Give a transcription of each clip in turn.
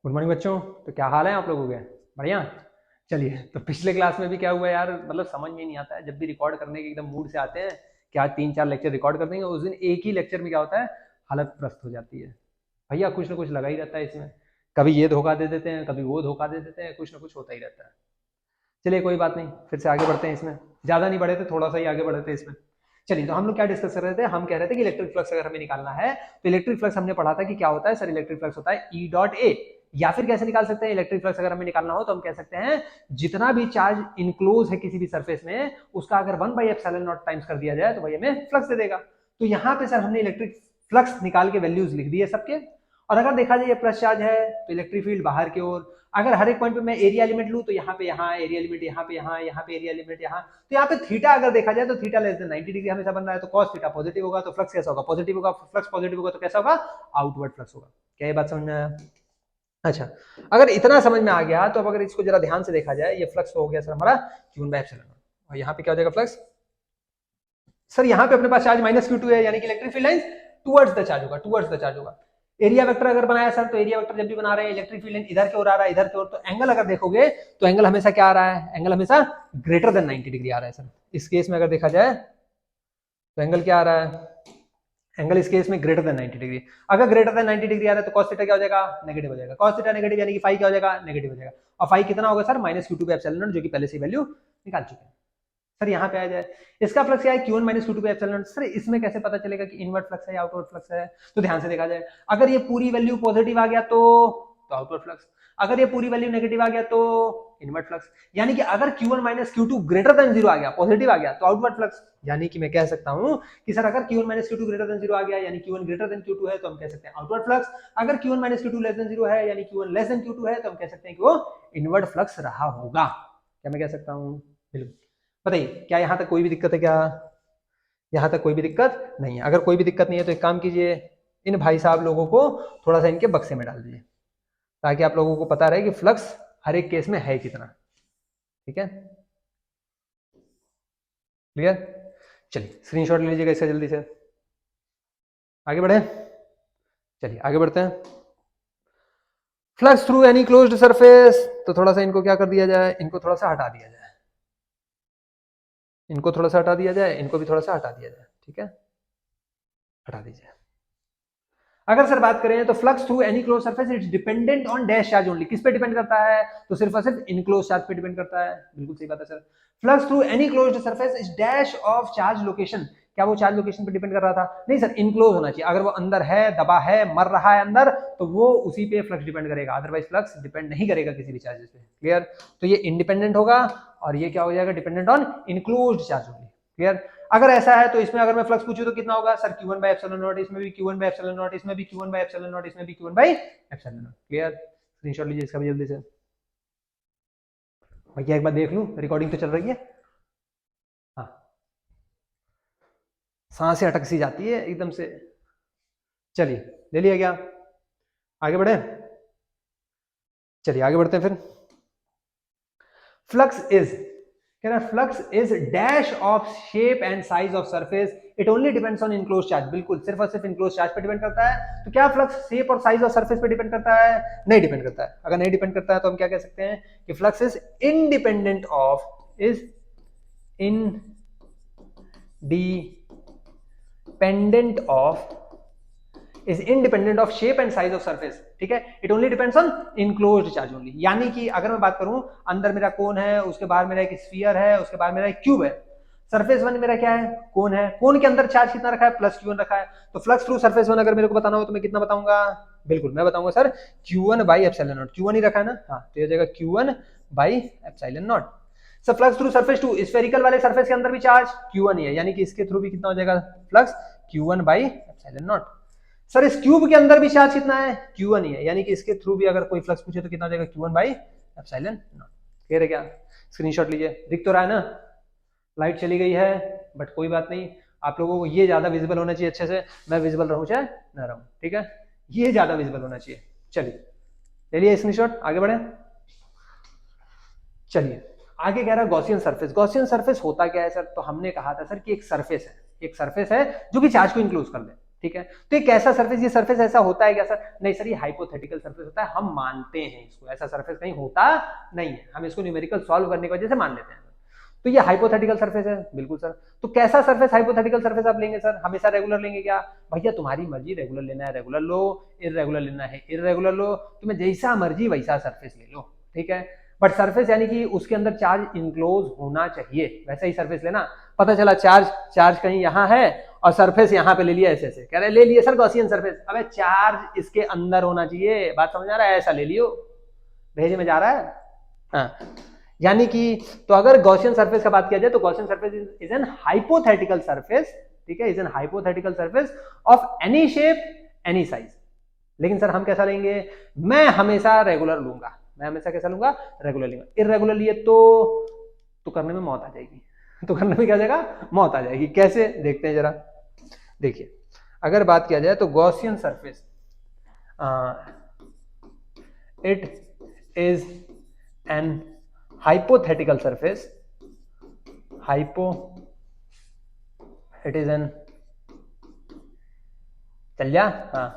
Good morning बच्चों। तो क्या हाल है आप लोगों के? बढ़िया। चलिए, तो पिछले क्लास में भी क्या हुआ यार, मतलब समझ में नहीं आता है। जब भी रिकॉर्ड करने के एकदम मूड से आते हैं कि आज 3-4 लेक्चर रिकॉर्ड कर देंगे, उस दिन एक ही लेक्चर में क्या होता है, हालत प्रस्त हो जाती है। भैया कुछ ना कुछ लगा ही रहता है इसमें। कभी ये धोखा दे देते हैं, कभी वो धोखा दे देते हैं, कुछ ना कुछ होता ही रहता है। चलिए कोई बात नहीं, फिर से आगे बढ़ते हैं इसमें। ज़्यादा नहीं बढ़े थे, थोड़ा सा ही आगे बढ़े थे इसमें। चलिए, तो हम लोग क्या डिस्कस कर रहे थे? हम कह रहे थे कि इलेक्ट्रिक फ्लक्स अगर हमें निकालना है तो इलेक्ट्रिक फ्लक्स हमने पढ़ा था कि क्या होता है सर, इलेक्ट्रिक फ्लक्स होता है ई डॉट ए। या फिर कैसे निकाल सकते हैं इलेक्ट्रिक फ्लक्स अगर हमें निकालना हो, तो हम कह सकते हैं जितना भी चार्ज इनक्लोज है किसी भी सरफेस में, उसका अगर 1/ε0 टाइम्स कर दिया जाए तो वही हमें फ्लक्स दे देगा। तो यहाँ पे सर हमने इलेक्ट्रिक फ्लक्स निकाल के वैल्यूज लिख दी है सबके। और अगर देखा जाए ये प्लस चार्ज है तो इलेक्ट्रिक फील्ड बाहर की ओर। अगर हर एक पॉइंट पे मैं एरिया एलिमेंट लूं तो यहाँ पे यहाँ एरिया एलिमेंट, यहाँ पे यहाँ पे एरिया एलिमेंट यहाँ। तो यहाँ पे थीटा अगर देखा जाए तो थीटा लेस देन 90 डिग्री हमेशा बन रहा है, तो cos थीटा पॉजिटिव होगा, तो फ्लक्स कैसा होगा? पॉजिटिव होगा। फ्लक्स पॉजिटिव होगा तो कैसा होगा? आउटवर्ड फ्लक्स होगा। क्या ये बात समझ में आया? अच्छा, अगर इतना समझ में आ गया तो अब अगर इसको जरा ध्यान से देखा जाए, ये फ्लक्स हो गया सर हमारा Q1/ε0। और यहाँ पे क्या हो जाएगा फ्लक्स? सर यहाँ पे अपने पास चार्ज -Q2 है, यानी कि electric field lines towards the charge होगा, टुवर्ड्स द चार्ज होगा। एरिया वेक्टर अगर बनाया सर, तो एरिया वेक्टर जब भी बना रहे हैं इलेक्ट्रिक फील्ड लाइन इधर की ओर आ रहा है, इधर की ओर, तो एंगल अगर देखोगे तो एंगल हमेशा क्या आ रहा है? एंगल हमेशा ग्रेटर देन 90 डिग्री आ रहा है सर। इस केस में अगर देखा जाए तो एंगल क्या आ रहा है? एंगल इस केस में ग्रेटर देन 90 डिग्री। अगर ग्रेटर देन 90 डिग्री आ रहा है तो cos थीटा क्या हो जाएगा? नेगेटिव हो जाएगा। cos थीटा नेगेटिव यानी कि फाई क्या हो जाएगा? नेगेटिव हो जाएगा। और फाई कितना होगा सर? -Q2/ε0, जो कि पहले से वैल्यू निकाल चुके हैं। सर यहाँ पे आ जाए, इसका फ्लक्स क्या है? Q1 - Q2/ε0। सर इसमें कैसे पता चलेगा कि इनवर्ट फ्लक्स है या आउटवर्ड फ्लक्स है? तो ध्यान से देखा जाए, अगर ये पूरी वैल्यू पॉजिटिव आ गया तो आउटवर्ड फ्लक्स, अगर ये पूरी वैल्यू नेगेटिव आ गया तो इनवर्ट फ्लक्स। यानी कि अगर Q1 - Q2 ग्रेटर देन 0 आ गया, पॉजिटिव आ गया, तो आउटवर्ड फ्लक्स। यानी कि मैं कह सकता हूं कि सर अगर Q1 - Q2 ग्रेटर देन 0 आ गया, यानी Q1 ग्रेटर देन Q2 है, तो हम कह सकते हैं आउटवर्ड फ्लक्स। अगर Q1 - Q2 लेस देन 0 है, यानी Q1 लेस देन Q2 है, तो हम कह सकते हैं कि वो इनवर्ट फ्लक्स रहा होगा। क्या मैं कह सकता हूं? बिल्कुल। बताइए, क्या यहां तक कोई भी दिक्कत है क्या? यहां तक कोई भी दिक्कत नहीं है। अगर कोई भी दिक्कत नहीं है तो एक काम कीजिए, इन भाई साहब लोगों को थोड़ा सा इनके बक्से में डाल दीजिए, ताकि आप लोगों को पता रहे कि फ्लक्स हर एक केस में है कितना। ठीक है, क्लियर? चलिए स्क्रीनशॉट ले लीजिएगा इसका जल्दी से, आगे बढ़े। चलिए आगे बढ़ते हैं। Flux through any closed surface, तो थोड़ा सा इनको क्या कर दिया जाए, इनको थोड़ा सा हटा दिया जाए, इनको थोड़ा सा हटा दिया जाए, इनको भी थोड़ा सा हटा दिया जाए। ठीक है, हटा दीजिए। अगर सर बात करें तो flux through any close surface it's dependent on dash charge only. किस पे डिपेंड करता है? तो सिर्फ और सिर्फ इनक्लोज चार्ज पे डिपेंड करता है। बिल्कुल सही बात है sir. Flux through any closed surface is dash of charge location. क्या वो चार्ज लोकेशन पे डिपेंड कर रहा था? नहीं सर, इनक्लोज होना चाहिए। अगर वो अंदर है, दबा है, मर रहा है अंदर, तो वो उसी पे फ्लक्स डिपेंड करेगा, अदरवाइज फ्लक्स डिपेंड नहीं करेगा किसी भी चार्जेस पे। क्लियर? तो ये इंडिपेंडेंट होगा और ये क्या हो जाएगा? Dependent on enclosed charge only. Clear? अगर ऐसा है तो इसमें अगर मैं फ्लक्स पूछूं तो कितना होगा सर? Q1/ε0, इसमें भी Q1/ε0, इसमें भी Q1/ε0, इसमें भी Q1/ε0। क्लियर? स्क्रीनशॉट लीजिए इसका भी जल्दी से। भैया एक बार देख लूं, रिकॉर्डिंग तो चल रही है? हाँ, सांसें अटक सी जाती है एकदम से। चलिए, ले लिया क्या? आगे बढ़े। चलिए आगे बढ़ते हैं फिर। फ्लक्स इज, कह रहा है flux is dash of shape and size of surface, it only depends on enclose charge. बिल्कुल, सिर्फ और सिर्फ इनक्लोज चार्ज पे डिपेंड करता है। तो क्या फ्लक्स शेप और साइज ऑफ सरफेस पे डिपेंड करता है? नहीं डिपेंड करता है। अगर नहीं डिपेंड करता है तो हम क्या कह सकते हैं कि flux is independent of, is independent of, is independent of shape and size of surface। ठीक है, it only depends on enclosed charge only। यानी कि अगर मैं बात करूं, अंदर मेरा कोन है, उसके बाहर मेरा एक स्फीयर है, उसके बाहर मेरा एक क्यूब है। सरफेस वन मेरा क्या है? कोन है। कोन के अंदर चार्ज कितना रखा है? +Q1 रखा है। तो फ्लक्स थ्रू सरफेस वन अगर मेरे को बताना हो तो मैं कितना बताऊंगा? बिल्कुल, मैं बताऊंगा सर Q1/ε0। Q1 ही रखा है ना? हाँ, तो ये जाएगा Q1/ε0। Sir flux through surface two, spherical वाले सरफेस के अंदर भी चार्ज Q1 ही है, यानी कि इसके थ्रू भी कितना हो जाएगा फ्लक्स? Q1/ε0। सर इस क्यूब के अंदर भी चार्ज कितना है? Q1 ही है, यानी कि इसके थ्रू भी अगर कोई फ्लक्स पूछे तो कितना हो जाएगा? Q1/ε0। क्लियर है क्या? स्क्रीनशॉट लीजिए, दिख तो रहा है ना? लाइट चली गई है, बट कोई बात नहीं, आप लोगों को ये ज्यादा विजिबल होना चाहिए अच्छे से। मैं विजिबल रहूं चाहे ना रहूं, ठीक है, ये ज्यादा विजिबल होना चाहिए। चलिए ले लिया स्क्रीनशॉट, आगे बढ़े। चलिए आगे कह रहा है गॉसियन सरफेस। गॉसियन सरफेस होता क्या है सर? तो हमने कहा था सर कि एक सरफेस है, एक सरफेस है जो कि चार्ज को इंक्लोज कर ले। ठीक है। तो ये कैसा सरफेस, ये सरफेस ऐसा होता है क्या सर? नहीं सर, ये हाइपोथेटिकल सरफेस होता है, हम मानते हैं इसको, ऐसा सरफेस कहीं होता नहीं है, हम इसको न्यूमेरिकल सॉल्व करने की वजह से मान लेते हैं। तो ये हाइपोथेटिकल सरफेस है, बिल्कुल सर। तो कैसा सरफेस हाइपोथेटिकल सरफेस आप लेंगे सर? हमेशा रेगुलर लेंगे क्या? भैया तुम्हारी मर्जी, रेगुलर लेना है रेगुलर लो, इररेगुलर लेना है इररेगुलर लो, तुम्हें जैसा मर्जी वैसा सरफेस ले लो, ठीक है। बट सरफेस यानी कि उसके अंदर चार्ज इनक्लोज होना चाहिए, वैसा ही सरफेस लेना। पता चला चार्ज कहीं यहाँ है और सरफेस यहाँ पे ले लिया, ऐसे ऐसे कह रहे ले लिए सर गॉसियन सरफेस, अबे चार्ज इसके अंदर होना चाहिए, बात समझ आ रहा है? ऐसा ले लियो, भेजे में जा रहा है। हाँ, यानी कि तो अगर गॉसियन सरफेस का बात किया जाए तो Gaussian surface is an hypothetical surface, ठीक है, is an hypothetical surface of any shape any size. लेकिन सर हम कैसा लेंगे? मैं हमेशा रेगुलर लूंगा, मैं हमेशा कैसा लूंगा? रेगुलर लूंगा। इररेगुलर लिए तो करने में मौत आ जाएगी, तो करने में क्या जाएगा? मौत आ जाएगी। कैसे? देखते हैं जरा। देखिए, अगर बात किया जाए तो Gaussian surface it is an hypothetical surface, it is an, चल जा, हाँ,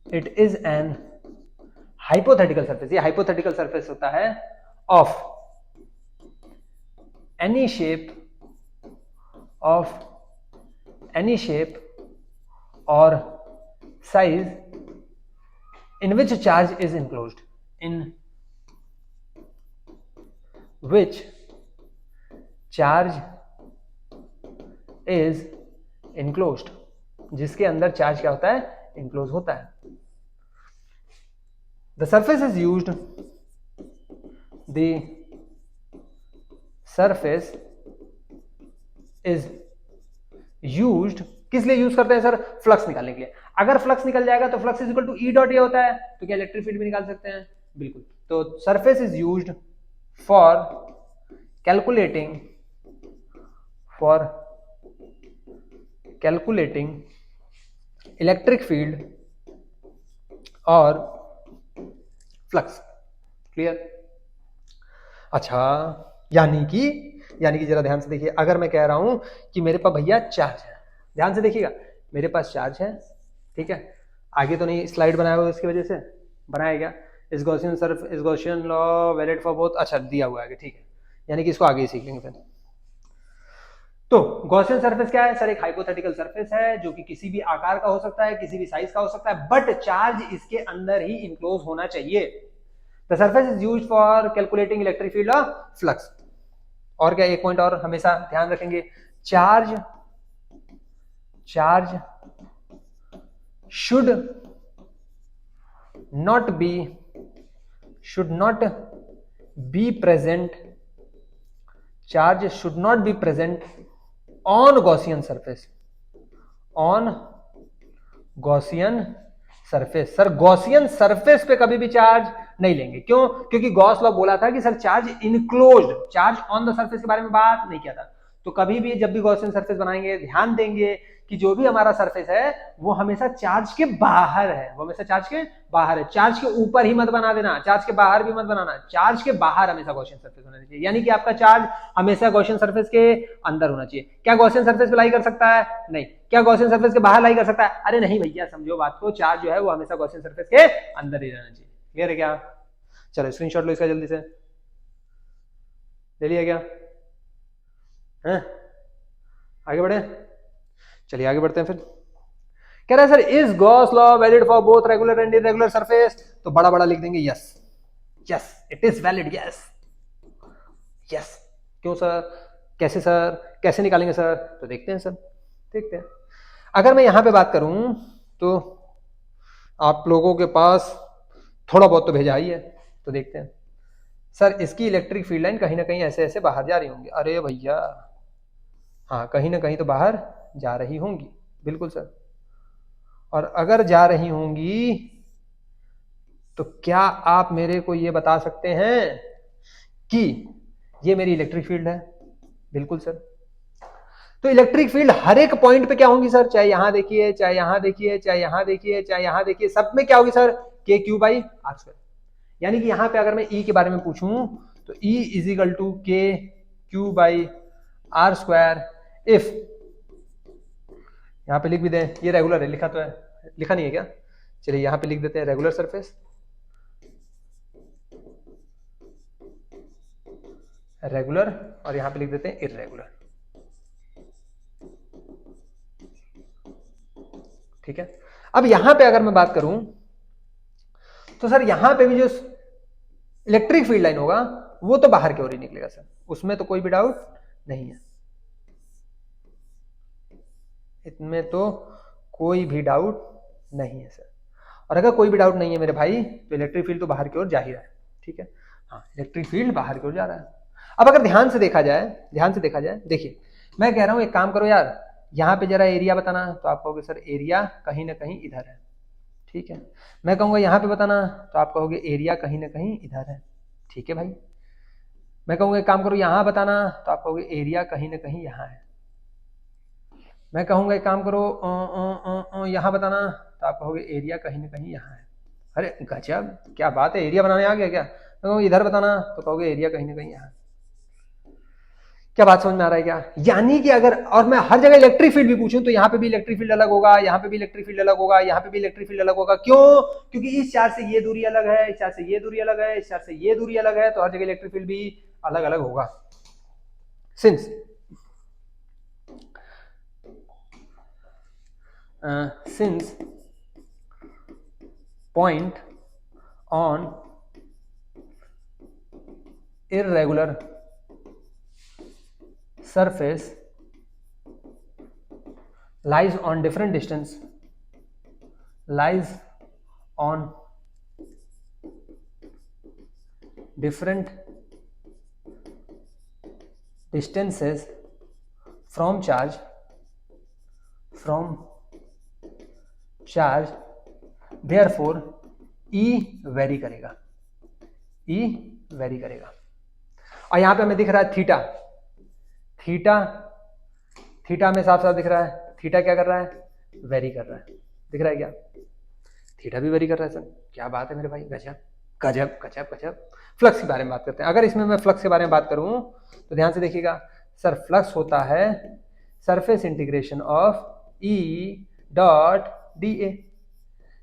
it is an hypothetical surface, ये hypothetical surface होता है of any shape or size in which charge is enclosed, in which charge is enclosed, जिसके अंदर charge क्या होता है? इंक्लोज होता है। The surface is used, the surface is used, किस लिए यूज करते हैं सर? फ्लक्स निकालने के लिए। अगर फ्लक्स निकल जाएगा तो flux is equal to E dot A होता है, तो क्या इलेक्ट्रिक फील्ड भी निकाल सकते हैं? बिल्कुल। तो surface is used for calculating electric field और फ्लक्स। क्लियर? अच्छा, यानी कि जरा ध्यान से देखिए, अगर मैं कह रहा हूं कि मेरे पास भैया चार्ज है, ध्यान से देखिएगा, मेरे पास चार्ज है, ठीक है, आगे तो नहीं स्लाइड बनाया हुआ इसकी वजह से, बनाया गया, इस Gaussian law valid for both, अच्छा दिया हुआ है, ठीक है, यानी कि इसको आगे ही सीख लेंगे फिर। तो गॉसियन सरफेस क्या है सर? एक हाइपोथेटिकल सरफेस है जो कि किसी भी आकार का हो सकता है, किसी भी साइज का हो सकता है, बट चार्ज इसके अंदर ही इंक्लोज होना चाहिए। The surface is used for calculating electric field और फ्लक्स। और क्या, एक पॉइंट और हमेशा ध्यान रखेंगे, charge should not be present, charge should not be present on Gaussian surface, sir Gaussian surface पे कभी भी चार्ज नहीं लेंगे। क्यों? क्योंकि गॉस लॉ बोला था कि sir charge enclosed, charge on the surface के बारे में बात नहीं किया था। तो कभी भी जब भी गॉसियन सरफेस बनाएंगे, ध्यान देंगे कि जो भी हमारा सरफेस है वो हमेशा चार्ज के बाहर है, वो हमेशा चार्ज के बाहर है। चार्ज के ऊपर ही मत बना देना, चार्ज के बाहर भी मत बनाना, चार्ज के बाहर हमेशा गॉसियन सरफेस होना चाहिए। यानी कि आपका चार्ज हमेशा गॉसियन सरफेस के अंदर होना चाहिए। क्या गॉसियन सरफेस पे लाई कर सकता है? नहीं। क्या गॉसियन सरफेस के बाहर लाई कर सकता है? अरे नहीं भैया, समझो बात को, चार्ज जो है वो हमेशा गॉसियन सरफेस के अंदर ही रहना चाहिए। क्लियर है क्या? चलो स्क्रीनशॉट लो इसका जल्दी से, ले लिया क्या? है? आगे बढ़े, चलिए आगे बढ़ते हैं। फिर कह रहा है sir is Gauss law valid for both regular and irregular surface? तो बड़ा बड़ा लिख देंगे yes, it is valid, yes. क्यों सर? कैसे सर? कैसे निकालेंगे सर? तो देखते हैं सर, देखते हैं। अगर मैं यहां पे बात करूं तो आप लोगों के पास थोड़ा बहुत तो भेजा ही है, तो देखते हैं। सर इसकी इलेक्ट्रिक फील्ड लाइन कहीं ना कहीं ऐसे ऐसे बाहर जा रही होंगी। अरे भैया हाँ, कहीं ना कहीं तो बाहर जा रही होंगी, बिल्कुल सर। और अगर जा रही होंगी तो क्या आप मेरे को ये बता सकते हैं कि ये मेरी इलेक्ट्रिक फील्ड है? बिल्कुल सर। तो इलेक्ट्रिक फील्ड हर एक पॉइंट पे क्या होंगी सर? चाहे यहां देखिए, चाहे यहां देखिए, चाहे यहां देखिए, चाहे यहां देखिए, सब में क्या होगी सर? के क्यू बाई आर स्क्वायर। यानी कि यहां पे अगर मैं ई के बारे में पूछूं तो E is equal to K Q by R square if यहाँ पे लिख भी दें, ये रेगुलर है, लिखा तो है, लिखा नहीं है क्या? चलिए यहाँ पे लिख देते हैं रेगुलर सरफेस, रेगुलर, और यहाँ पे लिख देते हैं इर्रेगुलर। ठीक है। अब यहां पे अगर मैं बात करूं तो सर यहां पे भी जो इलेक्ट्रिक फील्ड लाइन होगा वो तो बाहर की ओर ही निकलेगा सर, उसमें तो कोई भी डाउट नहीं है, इसमें तो कोई भी डाउट नहीं है सर। और अगर कोई भी डाउट नहीं है मेरे भाई तो इलेक्ट्रिक फील्ड तो बाहर की ओर जा ही रहा है। ठीक है, हाँ इलेक्ट्रिक फील्ड बाहर की ओर जा रहा है। अब अगर ध्यान से देखा जाए, देखिए मैं कह रहा हूं एक काम करो यार, यहाँ पे जरा एरिया बताना, तो आप कहोगे सर एरिया कहीं ना कहीं इधर है। ठीक है, मैं कहूँगा यहाँ पे बताना, तो आप कहोगे एरिया कहीं ना कहीं इधर है। ठीक है भाई, मैं कहूँगा एक काम करो यहाँ बताना, तो आप कहोगे एरिया कहीं ना कहीं यहाँ है। मैं कहूँगा एक काम करो यहाँ बताना, तो आप कहोगे एरिया कहीं ना कहीं यहाँ है। अरे गजब, क्या बात है, एरिया बनाने आ गया क्या? मैं कहूँगा इधर बताना, तो कहोगे एरिया कहीं ना कहीं यहाँ। क्या बात समझ में आ रहा है क्या? यानी कि अगर, और मैं हर जगह इलेक्ट्रिक फील्ड भी पूछूं तो यहाँ पे भी इलेक्ट्रिक फील्ड अलग होगा, यहाँ पे भी इलेक्ट्रिक फील्ड अलग होगा, यहाँ पे भी इलेक्ट्रिक फील्ड अलग होगा। क्यों? क्योंकि इस चार्ज से ये दूरी अलग है, इस चार्ज से ये दूरी अलग है, इस चार्ज से ये दूरी अलग है, तो हर जगह इलेक्ट्रिक फील्ड भी अलग अलग होगा। Since point on irregular surface lies on different distance, lies on different distances from charge, therefore E very करेगा, E वेरी करेगा। और यहां पे हमें दिख रहा है थीटा, थीटा में साफ साफ दिख रहा है, थीटा क्या कर रहा है? वेरी कर रहा है। दिख रहा है क्या? थीटा भी वेरी कर रहा है सर। क्या बात है मेरे भाई, गजब गजब गजब गजब। फ्लक्स के बारे में बात करते हैं। अगर इसमें मैं फ्लक्स के बारे में बात करूं तो ध्यान से देखिएगा सर, फ्लक्स होता है surface integration of E dot D A,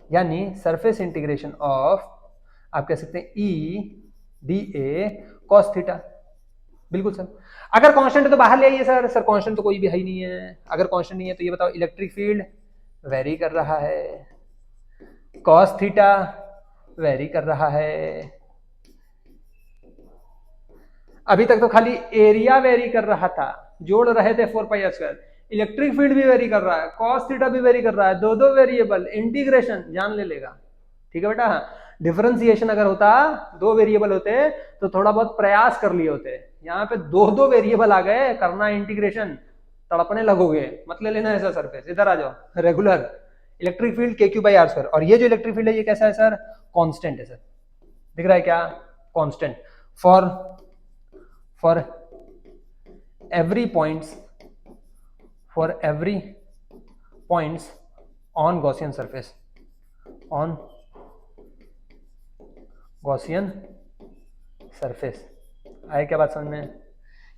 यानी सरफेस इंटीग्रेशन ऑफ, आप कह सकते हैं E D A cos theta. बिल्कुल सर। अगर कांस्टेंट तो बाहर ले आइए सर, कांस्टेंट तो कोई भी है ही नहीं है। अगर कांस्टेंट नहीं है तो ये बताओ, इलेक्ट्रिक फील्ड वेरी कर रहा है, कॉस थीटा वेरी कर रहा है। अभी तक तो खाली एरिया वेरी कर रहा था, जोड़ रहे थे 4πr²। इलेक्ट्रिक फील्ड भी वेरी कर रहा है, कॉस थीटा भी वेरी कर रहा है, दो वेरिएबल, इंटीग्रेशन जान ले लेगा। ठीक है बेटा, डिफरेंशिएशन अगर होता, दो वेरिएबल होते तो थोड़ा बहुत प्रयास कर लिए होते। यहाँ पे दो वेरिएबल आ गए, करना इंटीग्रेशन, तड़पने लगोगे। मत ले लेना ऐसा सरफेस, इधर आ जाओ। रेगुलर इलेक्ट्रिक फील्ड KQ/r², और ये जो इलेक्ट्रिक फील्ड है ये कैसा है सर? कांस्टेंट है सर। दिख रहा है क्या? Constant for every points on Gaussian surface, on Gaussian surface. आए क्या बात समझ में?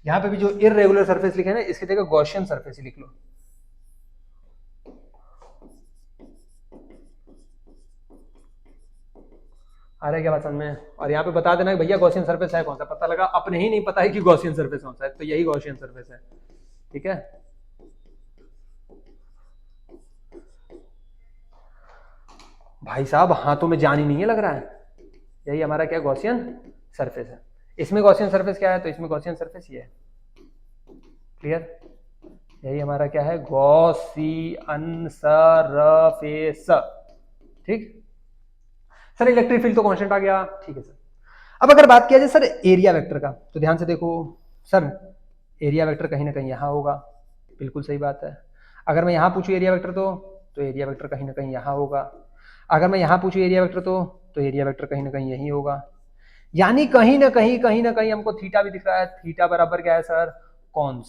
यहां पे भी जो इररेगुलर सरफेस लिखे ना, इसकी जगह गॉसियन सरफेस ही लिख लो। आ रहा है क्या बात समझ में? और यहाँ पे बता देना कि भैया गॉसियन सरफेस है कौन सा। पता लगा अपने ही नहीं पता है कि गॉसियन सरफेस कौन सा है, तो यही गॉसियन सरफेस है। ठीक है, भाई साहब हाथों में जान ही नहीं है लग रहा है। यही हमारा क्या गॉसियन सरफेस है। इसमें गॉसियन सरफेस क्या है? तो इसमें गॉसियन सरफेस ये है। क्लियर? यही हमारा क्या है? Gaussian surface. ठीक सर, इलेक्ट्रिक फील्ड तो कांस्टेंट आ गया। ठीक है सर। अब अगर बात किया जाए सर एरिया वेक्टर का, तो ध्यान से देखो सर, एरिया वेक्टर कहीं ना कहीं यहां होगा। बिल्कुल सही बात है। अगर मैं यहां पूछूं एरिया वेक्टर तो एरिया वेक्टर कहीं ना कहीं यहां होगा। अगर मैं यहां पूछूं एरिया वेक्टर तो एरिया वेक्टर कहीं ना कहीं यही होगा। यानी कहीं ना कहीं हमको थीटा भी दिख रहा है। थीटा बराबर क्या है सर? कौन